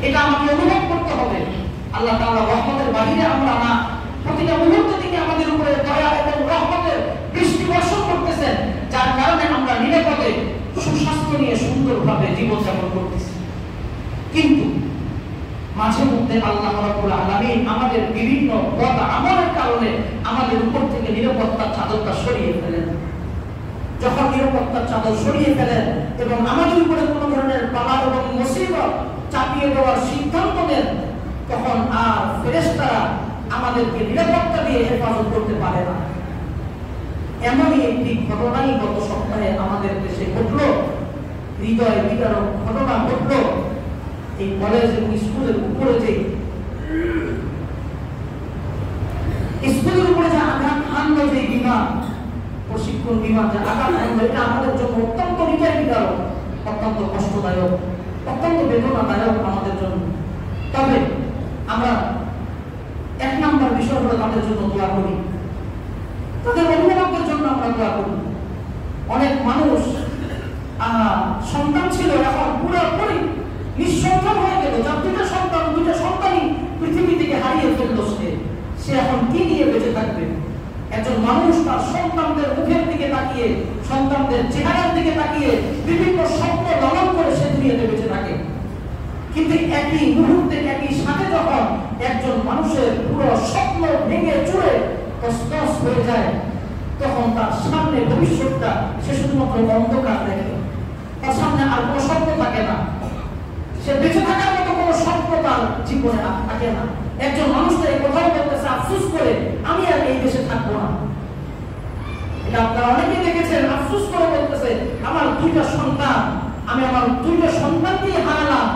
এটা আমাকে অনুভব করতে হবে। আল্লাহ তাআলা রহমতের বাহিরে আমরা না, প্রতিটা মুহূর্ত থেকে আমাদের উপরে দয়া এবং রহমতের বৃষ্টি বর্ষণ করতেছেন, যার কারণে আমরা নিরাপদে সুস্বাস্থ্য নিয়ে সুন্দরভাবে জীবনযাপন করতেছি। কিন্তু মাঝে মধ্যে আল্লাহ রাব্বুল আলামিন আমাদের বিভিন্ন বদ আমলের কারণে আমাদের উপর থেকে নিরাপত্তার চাদরটা সরিয়ে ফেলেন। যখন নিরাপত্তার চাদর সরিয়ে ফেলেন এবং আমাদের উপরে কোনো ধরনের বালা এবং মুসিবত চাপিয়ে দেওয়ার সিদ্ধান্ত নেন, তখন আর ফেরেশতারা আমাদেরকে নিরাপত্তা দিয়ে হেফাজত করতে পারে না। এমনই একটি ঘটনাই গত সপ্তাহে আমাদের দেশে ঘটলো, হৃদয় বিদারক ঘটনা ঘটলো। এই কলেজ এবং স্কুলের উপরে যে আঘাত হানল, যে বিমান, প্রশিক্ষণ বিমান যে আঘাত হানল, এটা আমাদের জন্য অত্যন্ত হৃদয় বিদারক, অত্যন্ত কষ্টদায়ক, অত্যন্ত বেদনাদায়ক আমাদের জন্য। তবে আমরা এক নম্বর বিষয় হলো তাদের জন্য দোয়া করি, তাদের অভিভাবকদের জন্য আমরা দোয়া করি। অনেক মানুষ সন্তান ছিল, এখন পুরোপুরি নিঃসন্তান হয়ে গেল, যার দুইটা সন্তানই পৃথিবী থেকে হারিয়ে ফেলল, সে এখন কি নিয়ে বেঁচে থাকবে? একজন মানুষ তার সন্তানদের মুখের দিকে তাকিয়ে, সন্তানদের চেহারার দিকে তাকিয়ে বিভিন্ন স্বপ্ন লালন করে সে দুনিয়াতে বেঁচে থাকে। কিন্তু একই মুহূর্তে, একই সাথে যখন একজন মানুষের পুরো স্বপ্ন ভেঙে চুরে তছনছ হয়ে যায়, তখন তার সামনে ভবিষ্যৎটা সে শুধুমাত্র অন্ধকার দেখে, তার সামনে আর কোনো স্বপ্ন থাকে না, সে বেঁচে থাকার মতো কোনো স্বপ্ন তার জীবনে থাকে না। একজন মানুষ এই কথাও বলতেছে আফসোস করে, আমি আর এই দেশে থাকবো না। এটা আপনারা অনেকেই দেখেছেন, আফসোস করে বলতেছে আমার দুইটা সন্তান, আমি আমার দুইটা সন্তানকেই হারালাম,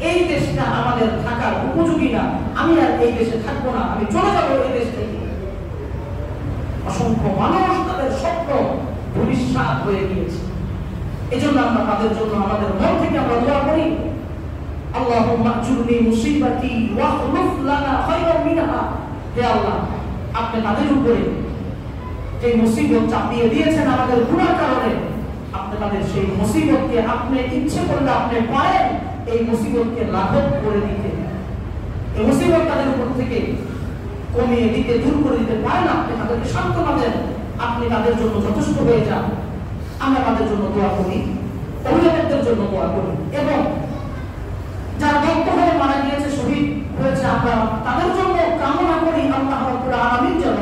এই দেশটা আমাদের থাকার উপযোগী না, আমি আর এই দেশে থাকবো না, আমি চলে যাবো এই দেশ থেকে। অসংখ্য মানুষ তাদের স্বপ্ন ভবিষ্যৎ হয়ে গিয়েছে। এই জন্য আমরা তাদের জন্য আমাদের মন থেকে আমরা দোয়া করি, আল্লাহুম্মা আজুরনি মুসিবাতি ওয়া খুলুফ লানা খায়রাম মিনহা। হে আল্লাহ, আপনি তাদের উপরে যে মুসিবত চাপিয়ে দিয়েছেন আমাদের গুনার কারণে, আপনি তাদের সেই মুসিবতকে আপনি ইচ্ছে করলে আপনি পারেন এই মুসিবতকে লাঘব করে দিতে, এই মুসিবত তাদের উপর থেকে কমিয়ে দিতে, দূর করে দিতে পারেন। আপনি তাদেরকে সান্ত্বনা দেন, আপনি তাদের জন্য যথেষ্ট হয়ে যান। আমরা তাদের জন্য দোয়া করি, অভিভাবকদের জন্য দোয়া করি, এবং যারা দগ্ধ হয়ে মারা গিয়েছে, শহীদ হয়েছে, আমরা তাদের জন্য কামনা করি আল্লাহ রাব্বুল আলামিন যেন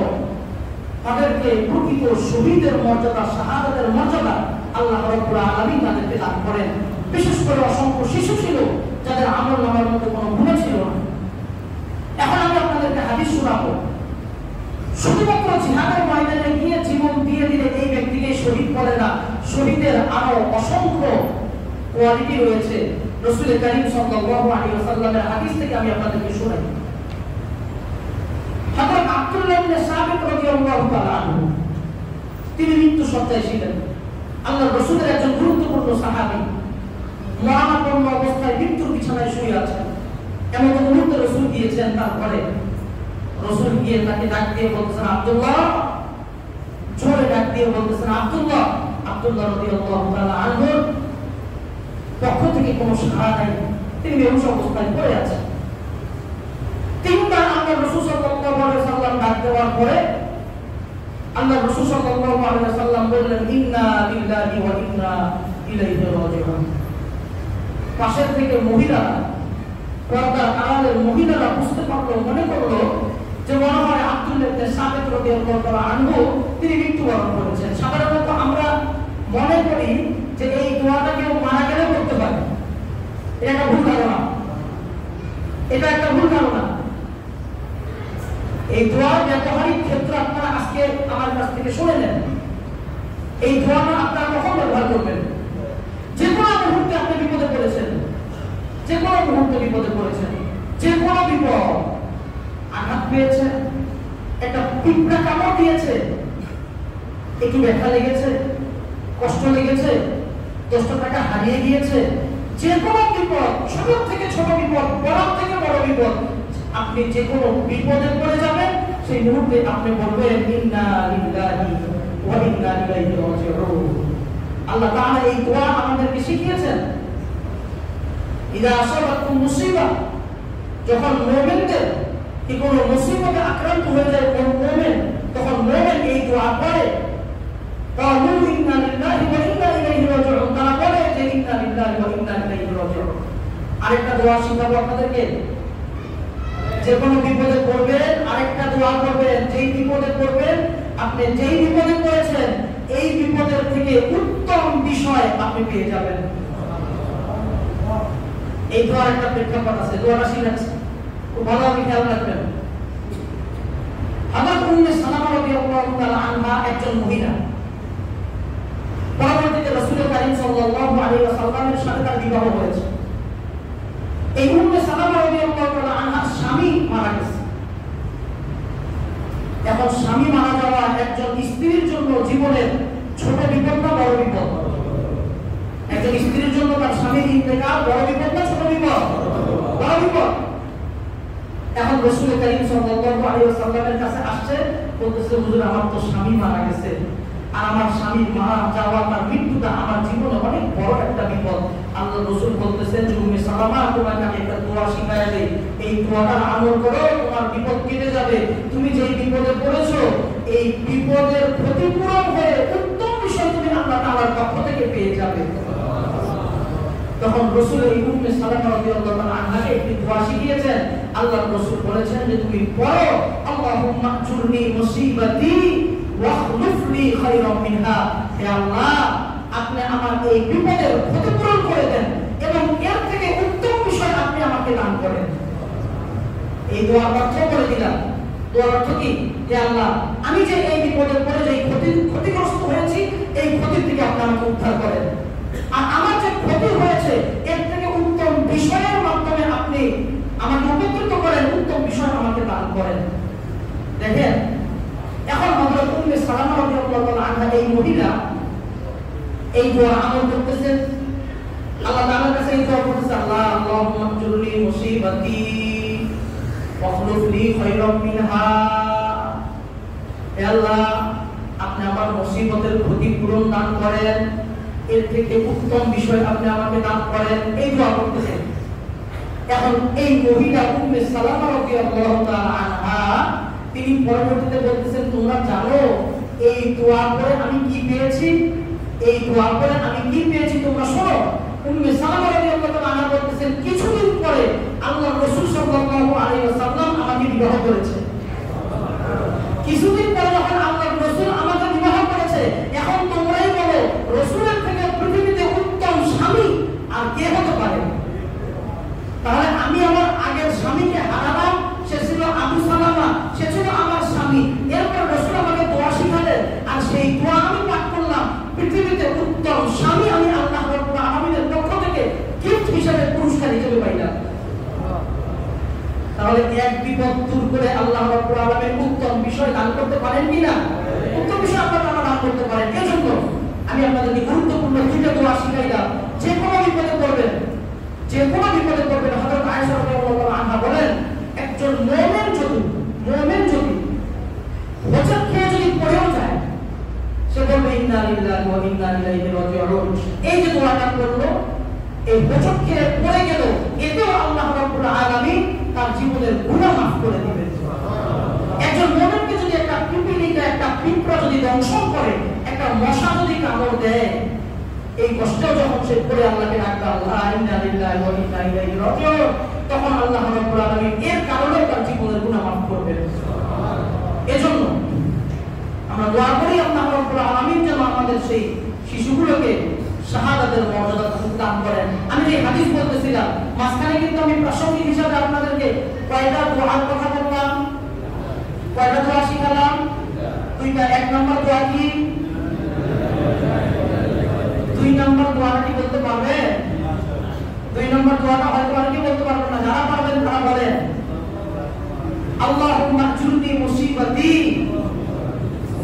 তাদেরকে প্রকৃত শহীদের মর্যাদা, শাহাদাতের মর্যাদা আল্লাহ রাব্বুল আলামিন তাদেরকে দান করেন। বিশেষ করে অসংখ্য শিশু ছিল যাদের আমল নামার মধ্যে কোনো গুনাহ ছিল না। এখন আমি আপনাদেরকে হাদিস শোনাবো। শুধুমাত্র জিহাদের ময়দানে গিয়ে জীবন দিয়ে দিলে এই ব্যক্তিকে শহীদ বলে না, শহীদের আরো অসংখ্য কোয়ালিটি রয়েছে। রাসূল কারীম সাল্লাল্লাহু আলাইহি ওয়াসাল্লামের হাদিস থেকে আমি আপনাদেরকে শোনাই। হযরত আব্দুল্লাহ ইবনে সাবিত রাদিয়াল্লাহু তাআলা আনহু, তিনি মৃত্যু শয্যায় ছিলেন। আল্লাহর রাসূলের একজন গুরুত্বপূর্ণ সাহাবী, মরণাপন্ন অবস্থায় মৃত্যুর বিছানায় শুয়ে আছেন। এমন মুহূর্তে রাসূল গিয়েছেন তার ঘরে। রাসূল গিয়ে তাকে ডাক দিয়ে বলতেছেন আব্দুল্লাহ, জোরে ডাক দিয়ে বলতেছেন আব্দুল্লাহ। আব্দুল্লাহ রাদিয়াল্লাহু তাআলা আনহুর পক্ষ থেকে কোনো সাড়া নাই, তিনি বেহুশ অবস্থায় পড়ে আছেন। তিনবার আল্লাহ রাসূল সাল্লাল্লাহু আলাইহি ওয়াসাল্লাম ডাক দেওয়ার পরে আল্লাহ রাসূল সাল্লাল্লাহু আলাইহি ওয়াসাল্লাম বললেন, ইন্না লিল্লাহি ওয়া ইন্না ইলাইহি রাজিউন। পাশের থেকে মহিলারা, পর্দার আড়ালের মহিলারা বুঝতে পারলো, মনে করলো যে মনে হয় আব্দুল্লাহ ইবনে সাবিত রাদিয়াল্লাহু তাআলা আনহু তিনি মৃত্যুবরণ করেছেন। সাধারণত আমরা মনে করি যে এই দোয়াটা কেউ মারা গেলে করতে পারে, এটা একটা ভুল ধারণা, এটা একটা ভুল ধারণা। এই দোয়ার ব্যবহারিক ক্ষেত্রে আপনারা আজকে আমার কাছ থেকে শুনে নেন। এই দোয়াটা আপনারা কখন ব্যবহার করবেন? যে কোনো মুহূর্তে আপনি বিপদে পড়েছেন, যে কোনো মুহূর্তে বিপদে পড়েছেন, যে কোনো বিপদ, আঘাত পেয়েছে, একটা পিঁপড়া কামড় দিয়েছে, একটু ব্যথা লেগেছে, কষ্ট লেগেছে, 10 টাকা হারিয়ে গিয়েছে, যে কোনো বিপদ, ছোট থেকে ছোট বিপদ, বড় থেকে বড় বিপদ, আপনি যে কোনো বিপদে পড়ে যাবেন, সেই মুহূর্তে আপনি বলবেন ইন্না লিল্লাহি ওয়া ইন্না ইলাইহি রাজিউন। আল্লাহ তাআলা এই দোয়া আমাদেরকে শিখিয়েছেন। ইযা আসাবাতুম মুসিবা যখন মুমিনদের কি কোনো মুসিবতে আক্রান্ত হয়ে যায় কোন মুমিন, তখন মুমিন এই দোয়া করে, ক্বালু ইন্না লিল্লাহি ওয়া ইন্না ইলাইহি রাজিউন, তারা বলে যে ইন্না লিল্লাহি ওয়া ইন্না ইলাইহি রাজিউন। আরেকটা দোয়া শিখাবো আপনাদেরকে, যে কোনো বিপদে পড়বেন আরেকটা দোয়া করবেন, যেই বিপদে পড়বেন আপনি যেই বিপদে পড়েছেন এই বিপদের থেকে উত্তম বিষয় আপনি পেয়ে যাবেন। এই দোয়ার একটা প্রেক্ষাপট আছে, দোয়াটা শিখাচ্ছি, খুব ভালোভাবে খেয়াল রাখবেন। হযরত উম্মে সালামা রাদিয়াল্লাহু তাআলা আনহা একজন মহিলা, পরবর্তীতে রাসূল কারীম সাল্লাল্লাহু আলাইহি ওয়াসাল্লামের সাথে তার বিবাহ হয়েছে। এই উম্মে সালামা রাদিয়াল্লাহু তাআলা আনহার স্বামী মারা গেছে। এখন স্বামী মারা যাওয়া একজন স্ত্রীর জন্য জীবনের ছোট বিপদ না বড় বিপদ? একজন স্ত্রীর জন্য তার স্বামীর ইন্তেকাল বড় বিপদ না ছোট বিপদ? বড় বিপদ। এখন রাসূল কারীম সাল্লাল্লাহু আলাইহি ওয়াসাল্লামের কাছে আসছে, বলতেছে হুজুর আমার তো স্বামী মারা গেছে, আর আমার স্বামীর মারা যাওয়া তার মৃত্যুটা আমার জীবনে অনেক বড় একটা বিপদ। আল্লাহ রাসূল বলতেছেন যে উম্মে সালামা তোমাকে আমি একটা দোয়া শিখায় দেই, এই দোয়াটার আমল করো তোমার বিপদ কেটে যাবে। তুমি যে বিপদে পড়েছো এই বিপদের ক্ষতিপূরণ হয়ে উত্তম বিষয় তুমি আল্লাহ তাআলার পক্ষ থেকে পেয়ে যাবে। তখন রাসূল এই উম্মে সালামা রাদিয়াল্লাহু তাআলা আনহাকে একটি দোয়া শিখিয়েছেন। আল্লাহর রাসূল বলেছেন যে তুমি পড়ো আল্লাহুম্মা আজুরনি মুসিবাতি ওয়াখলুফ লি খায়রাম মিনহা, হে আল্লাহ আপনি আমার এই বিপদের ক্ষতিপূরণ করে দেন এবং এর থেকে উত্তম বিষয় আপনি আমাকে দান করেন। এই দোয়ার অর্থ বলে দিলাম। দোয়ার অর্থ কি? যে আল্লাহ আমি যে এই বিপদে পড়ে যে ক্ষতিগ্রস্ত হয়েছি এই ক্ষতি থেকে আপনি আমাকে উদ্ধার করেন, আর আমার যে ক্ষতি হয়েছে এর থেকে উত্তম বিষয়ের মাধ্যমে আপনি আমাকে উপকৃত করেন, উত্তম বিষয় আমাকে দান করেন। দেখেন এখন হযরত উম্মে সালামা রাদিয়াল্লাহু তাআলা আনহা এই মহিলা এই দোয়া আমল করতেছেন, আল্লাহ তাআলার কাছে এই দোয়া করতেছেন, আল্লাহ আল্লাহুম্মা আজুরনি মুসিবাতি ওয়াখলুফ লি খায়রাম মিনহা, হে আল্লাহ আপনি আমার মুসিবতের ক্ষতিপূরণ দান করেন, এর থেকে উত্তম বিষয় আপনি আমাকে দান করেন, এই দোয়া করতেছেন। এখন এই মহিলা উম্মে সালামা রাদিয়াল্লাহু তাআলা আনহা তিনি পরবর্তীতে বলতেছেন তোমরা জানো এই দোয়া করে আমি কি পেয়েছি, এই দোয়া করে আমি কি পেয়েছি তোমরা শোনো। উম্মে সালামা রাদিয়াল্লাহু তাআলা আনহা বলতেছেন কিছুদিন পরে আল্লাহর রাসূল সাল্লাল্লাহু আলাইহি ওয়াসাল্লাম আমাকে বিবাহ করেছে। কিছুদিন পরে যখন আল্লাহর রাসূল আমাকে বিবাহ করেছে, এখন তোমরাই বলো রাসূলের থেকে পৃথিবীতে উত্তম স্বামী আর কে হতে পারে? তাহলে আমি আমার আগের স্বামীকে হারালাম, সে ছিল আবু সালামা, সে ছিল আমার স্বামী। এরপর রাসূল আমাকে দোয়া শিখালেন আর সেই দোয়া আমি পাঠ করলাম, পৃথিবীতে উত্তম স্বামী আমি আল্লাহ রাব্বুল আলামিনের পক্ষ থেকে গিফট হিসেবে পুরস্কার হিসেবে পাইলাম। তাহলে এক বিপদ দূর করে আল্লাহ রাব্বুল আলামিন উত্তম বিষয় দান করতে পারেন কিনা? উত্তম বিষয় আপনারা দান করতে পারেন। এজন্য আমি আপনাদেরকে গুরুত্বপূর্ণ দুইটা দোয়া শিখাইলাম। যে কোনো বিপদে পড়বেন, যে কোনো বিপদে পড়বেন, হযরত আয়েশা রাদিয়াল্লাহু আনহা বলেন একজন মুমিন যদি হোঁচট খেয়ে যদি পড়েও যায় সে বলবে ইন্না লিল্লাহি ওয়া ইন্না ইলাইহি রাজিউন। এই যে দোয়াটা করলো, এই হোঁচট খেয়ে পড়ে গেল, এতেও আল্লাহ রাব্বুল আলামিন তার জীবনের গুনাহ মাফ করে দিবেন। একজন মুমিনকে যদি একটা পিপিলিকা, একটা পিঁপড়া যদি দংশন করে, একটা মশা যদি কামড় দেয়, এই কষ্টেও যখন সে পড়ে আল্লাহকে ডাকবে আল্লাহ ইন্না লিল্লাহি ওয়া ইন্না ইলাইহি রাজিউন, তখন আল্লাহ রাব্বুল আলামিন এর কারণে তার জীবনের গুনাহ মাফ করবেন। এজন্য আমরা দোয়া করি আল্লাহ রাব্বুল আলামিন যেন আমাদের সেই শিশুগুলোকে শাহাদাতের মর্যাদা দান করেন। আমি যে হাদিস বলতেছিলাম মাঝখানে কিন্তু আমি প্রাসঙ্গিক হিসাবে আপনাদেরকে কয়টা দোয়ার কথা বললাম, কয়টা দোয়া শিখালাম? দুইটা। এক নম্বর দোয়া কি? 2 নম্বর দোয়াটা কি বলতে পারবে? 2 নম্বর দোয়াটা হয়তো অনেকে বলতে পারবেন না, যারা পারবেন তারা বলেন আল্লাহুম্মা আজুরনি মুসিবাতি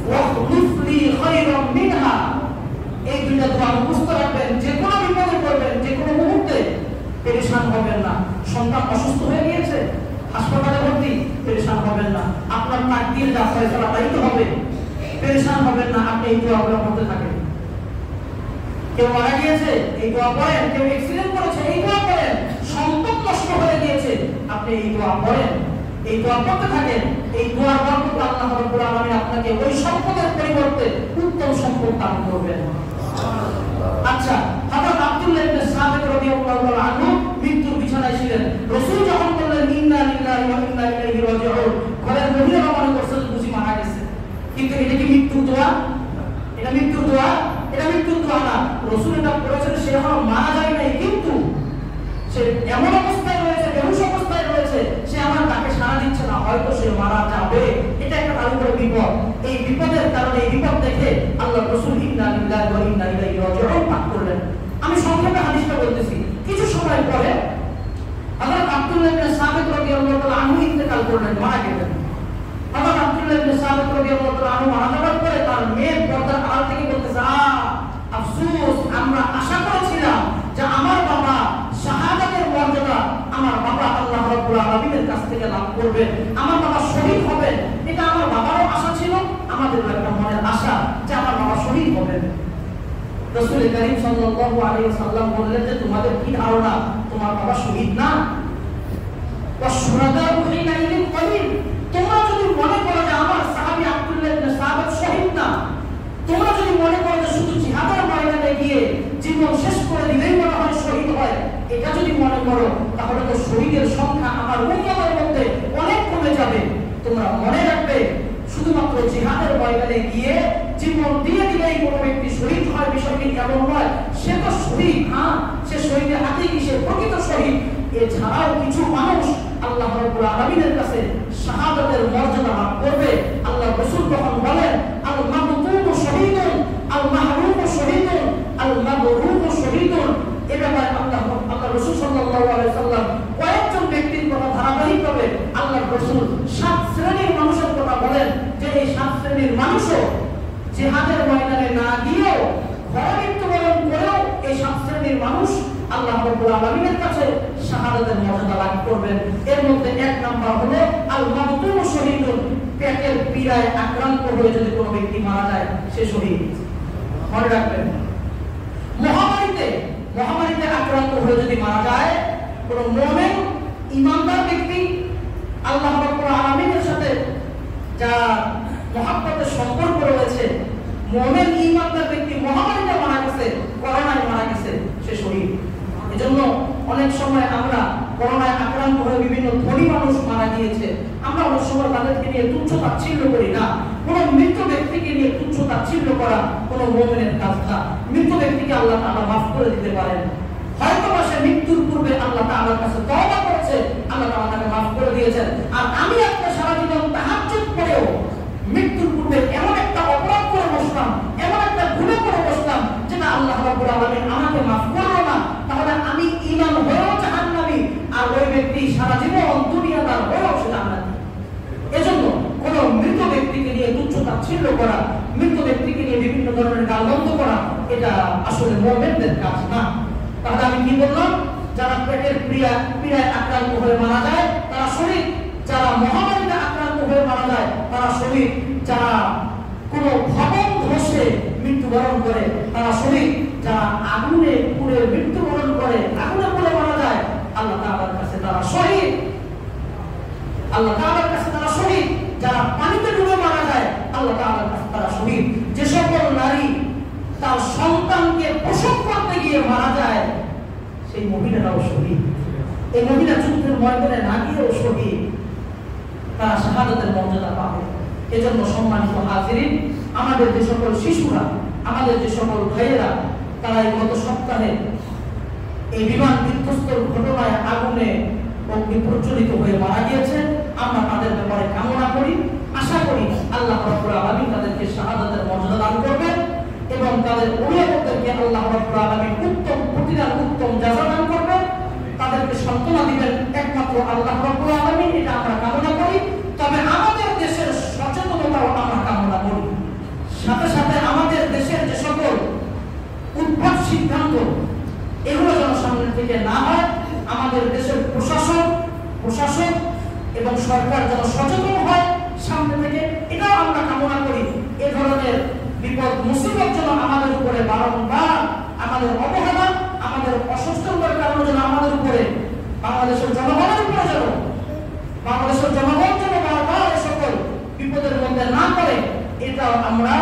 ওয়াখলুফ লি খায়রাম মিনহা। এই দুইটা দোয়া মুখস্থ রাখবেন। যে কোনো বিপদে পড়বেন, যে কোনো মুহূর্তে পেরেশান হবেন না। সন্তান অসুস্থ হয়ে গিয়েছে, হাসপাতালে ভর্তি, পেরেশান হবেন না। আপনার তাকদীর যা ফয়সালা তাই তো হবে, পেরেশান হবেন না। আপনি এই দোয়াগুলো পড়তে থাকেন। কেউ মারা গিয়েছে, এই দোয়া পড়েন। কেউ অ্যাক্সিডেন্ট করেছে, এই দোয়া পড়েন। সম্পদ নষ্ট হয়ে গিয়েছে, আপনি আপনি এই দোয়া পড়েন, এই দোয়া করতে থাকেন, এই দোয়ার বরকতে আল্লাহ রাব্বুল আলামিন আপনাকে ওই সম্পদের পরিবর্তে উত্তম সম্পদ দান করবেন। আচ্ছা, হযরত আব্দুল্লাহ ইবনে সাবিত রাদিয়াল্লাহু তাআলা আনহু মৃত্যুর বিছানায় ছিলেন। রাসূল যখন বললেন ইন্না লিল্লাহি ওয়া ইন্না ইলাইহি রাজিউন, ঘরের মহিলারা মনে করছেন বুঝি মারা গেছে। কিন্তু এটা কি মৃত্যুর দোয়া? এটা মৃত্যুর দোয়া? এটা মৃত্যুর দোয়া না। রাসূল এটা করেছেন, সে এখনো মারা যায় নাই, কিন্তু সে এমন অবস্থায় রয়েছে, বেহুশ অবস্থায় রয়েছে, সে আমার তাকে সাড়া দিচ্ছে না, হয়তো সে মারা যাবে। এটা একটা তার উপরে বিপদ। এই বিপদের কারণে, এই বিপদ দেখে আল্লাহ রাসূল ইন্না লিল্লাহি ওয়া ইন্না ইলাইহি রাজিউন পাঠ করলেন। আমি সংক্ষেপে হাদিসটা বলতেছি। কিছু সময় পরে হযরত আব্দুল্লাহ ইবনে সাবিত রাদিয়াল্লাহু তাআলা আনহু ইন্তেকাল করলেন, মারা গেলেন। হযরত আব্দুল্লাহ ইবনে সাবিত রাদিয়াল্লাহু তাআলা আনহু মারা যাওয়ার পরে তার মেয়ে পর্দার আড়াল থেকে বলতেছে, আফসোস, আমরা আশা করেছিলাম যে আমার বাবা শাহাদাতের মর্যাদা আমার বাবা আল্লাহ রাব্বুল আলামিনের কাছ থেকে লাভ করবে, আমার বাবা শহীদ হবেন। এটা আমার বাবারও আশা ছিল, আমাদেরও একটা মনের আশা যে আমার বাবা শহীদ হবেন। রাসূল কারীম সাল্লাল্লাহু আলাইহি ওয়াসাল্লাম বললেন যে তোমাদের কি ধারণা তোমার বাবা শহীদ না? ওয়াশুহাদাউ হিনাইন কলিল, তোমরা যদি মনে করো যে আমার সাহাবী আব্দুল্লাহ ইবনে সাবিত শহীদ না, তোমরা যদি মনে করো যে শুধু জিহাদের ময়দানে গিয়ে জীবন শেষ করে দিলেই মনে হয় শহীদ হয়, এটা যদি মনে করো তাহলে তো শহীদের সংখ্যা আমার উম্মতের মধ্যে অনেক কমে যাবে। তোমরা মনে রাখবে, শুধুমাত্র জিহাদের ময়দানে গিয়ে জীবন দিয়ে দিলেই কোনো ব্যক্তি শহীদ হয়, বিষয়টি এমন নয়। সে তো শহীদ, সে শহীদের হাকিকি, সে প্রকৃত শহীদ। এছাড়াও কিছু মানুষ আল্লাহ রাব্বুল আলামিনের কাছে শাহাদাতের মর্যাদা লাভ করবে। আল্লাহ রাসূল তখন বলেন, আল মাবতুনু শহীদুন, আল মাহরুমু শহীদুন, আল মাবরুরু শহীদুন। এই ব্যাপারে আল্লাহ রাসূল সাল্লাল্লাহু আলাইহি সাল্লাম কয়েকজন ব্যক্তির কথা ধারাবাহিকভাবে আল্লাহ রাসূল 7 শ্রেণীর মানুষের কথা বলেন, যে এই 7 শ্রেণীর মানুষও জিহাদের ময়দানে না গিয়েও, ঘরে মৃত্যুবরণ করেও এই 7 শ্রেণীর মানুষ আল্লাহ রাব্বুল আলামিনের কাছে শাহাদাতের মর্যাদা লাভ করবেন। এর মধ্যে 1 নাম্বার হলো আল মাবতুনু শহীদুন, পেটের পীড়ায় আক্রান্ত হয়ে যদি কোনো ব্যক্তি মারা যায়, সে শহীদ। মনে রাখবেন, মহামারীতে আক্রান্ত হয়ে যদি মারা যায় কোনো মুমিন ঈমানদার ব্যক্তি, আল্লাহ রাব্বুল আলামিনের সাথে যার মহব্বতের সম্পর্ক রয়েছে, মুমিন ঈমানদার ব্যক্তি মহামারীতে মারা গেছে, করোনায় মারা গেছে, সে শহীদ। এজন্য অনেক সময় আমরা করোনায় আক্রান্ত হয়ে বিভিন্ন ধনী মানুষ মারা গিয়েছে, আমরা অনেক সময় তাদেরকে নিয়ে তুচ্ছ তাচ্ছিল্য করি না। কোনো মৃত ব্যক্তিকে নিয়ে তুচ্ছ তাচ্ছিল্য করা কোনো মুমিনের কাজ না। মৃত ব্যক্তিকে আল্লাহ তাআলা মাফ করে দিতে পারেন। হয়তো সে মৃত্যুর পূর্বে আল্লাহ তাআলার কাছে তওবা করেছে, আল্লাহ তাআলা তাকে মাফ করে দিয়েছেন। আর আমি একটা সারা জীবন তাহাজ্জুদ করেও মৃত্যুর পূর্বে এমন একটা অপরাধ করে বসলাম, এমন একটা গুনাহ করে বসলাম যেটা আল্লাহ রাব্বুল আলামিন আমাকে মাফ করলো না, তাহলে আমি ঈমান হয়েও জাহান্নামী, আর ওই ব্যক্তি সারা জীবন দুনিয়াদার হয়েও সে জান্নাতি। এজন্য কোন মৃত ব্যক্তিকে নিয়ে তুচ্ছ তাচ্ছিল্য করা, মৃত ব্যক্তিকে নিয়ে বিভিন্ন ধরনের গালমন্দ করা, এটা আসলে মুমিনদের কাজ না। তাহলে আমি কি বললাম? যারা পেটের পীড়ায় আক্রান্ত হয়ে মারা যায় তারা শহীদ, যারা মহামারীতে আক্রান্ত হয়ে মারা যায় তারা শহীদ, যারা কোনো ভবন ধসে মৃত্যুবরণ করে তারা শহীদ, যারা আগুনে পুড়ে মৃত্যুবরণ করে, আগুনে পুড়ে মারা যায়, আল্লাহ তাআলার কাছে তারা শহীদ। আল্লাহ তাআলার কাছে তারা শহীদ। যারা পানিতে ডুবে মারা যায়, আল্লাহ তাআলার কাছে তারা শহীদ। যে সকল নারী তার সন্তানকে প্রসব করতে গিয়ে মারা যায়, সেই মহিলারাও শহীদ। এই মহিলা যুদ্ধের ময়দানে না গিয়েও শহীদ, তারা শাহাদাতের মর্যাদা পাবে। এজন্য সম্মানিত হাজিরিন, আমাদের যে সকল শিশুরা, আমাদের যে সকল ভাইয়েরা, তারা এই গত সপ্তাহে এই বিমান বিধ্বস্তের ঘটনায় আগুনে অগ্নি প্রজ্বলিত হয়ে মারা গিয়েছে, আমরা তাদের ব্যাপারে কামনা করি, আশা করি আল্লাহ রাব্বুল আলামিন তাদেরকে শাহাদাতের মর্যাদা দান করবেন এবং তাদের অভিভাবকদেরকে আল্লাহ রাব্বুল আলামিন উত্তম প্রতিদান, উত্তম জাযা দান করবেন, তাদেরকে সান্ত্বনা দিবেন একমাত্র আল্লাহ রাব্বুল আলামিন। এটা আমরা কামনা করি। তবে আমাদের দেশের সচেতনতাও আমরা কামনা করি। সাথে সাথে আমাদের দেশের যে সকল উদ্ভট সিদ্ধান্ত, এগুলো যেন সামনে থেকে না হয়। আমাদের দেশের প্রশাসন এবং সরকার যেন সচেতন হয় সামনে থেকে, এটাও আমরা কামনা করি। এ ধরনের বিপদ মুসিবত যেন আমাদের উপরে বারংবার, আমাদের অবহেলা, আমাদের অসচেতনতার কারণে যেন আমাদের উপরে, বাংলাদেশের জনগণের উপরে যেন বাংলাদেশের জনগণ যেন বারবার সকল বিপদের মধ্যে না পড়ে, এটাও আমরা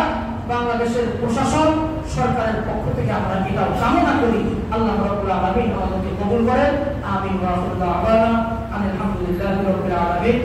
বাংলাদেশের প্রশাসন সরকারের পক্ষ থেকে আমরা এটাও কামনা করি। আল্লাহ রাব্বুল আলামিন আমাদেরকে কবুল করেন। আমিন ওয়া আখিরু দাওয়ানা আলহামদুলিল্লাহি রাব্বিল আলামিন।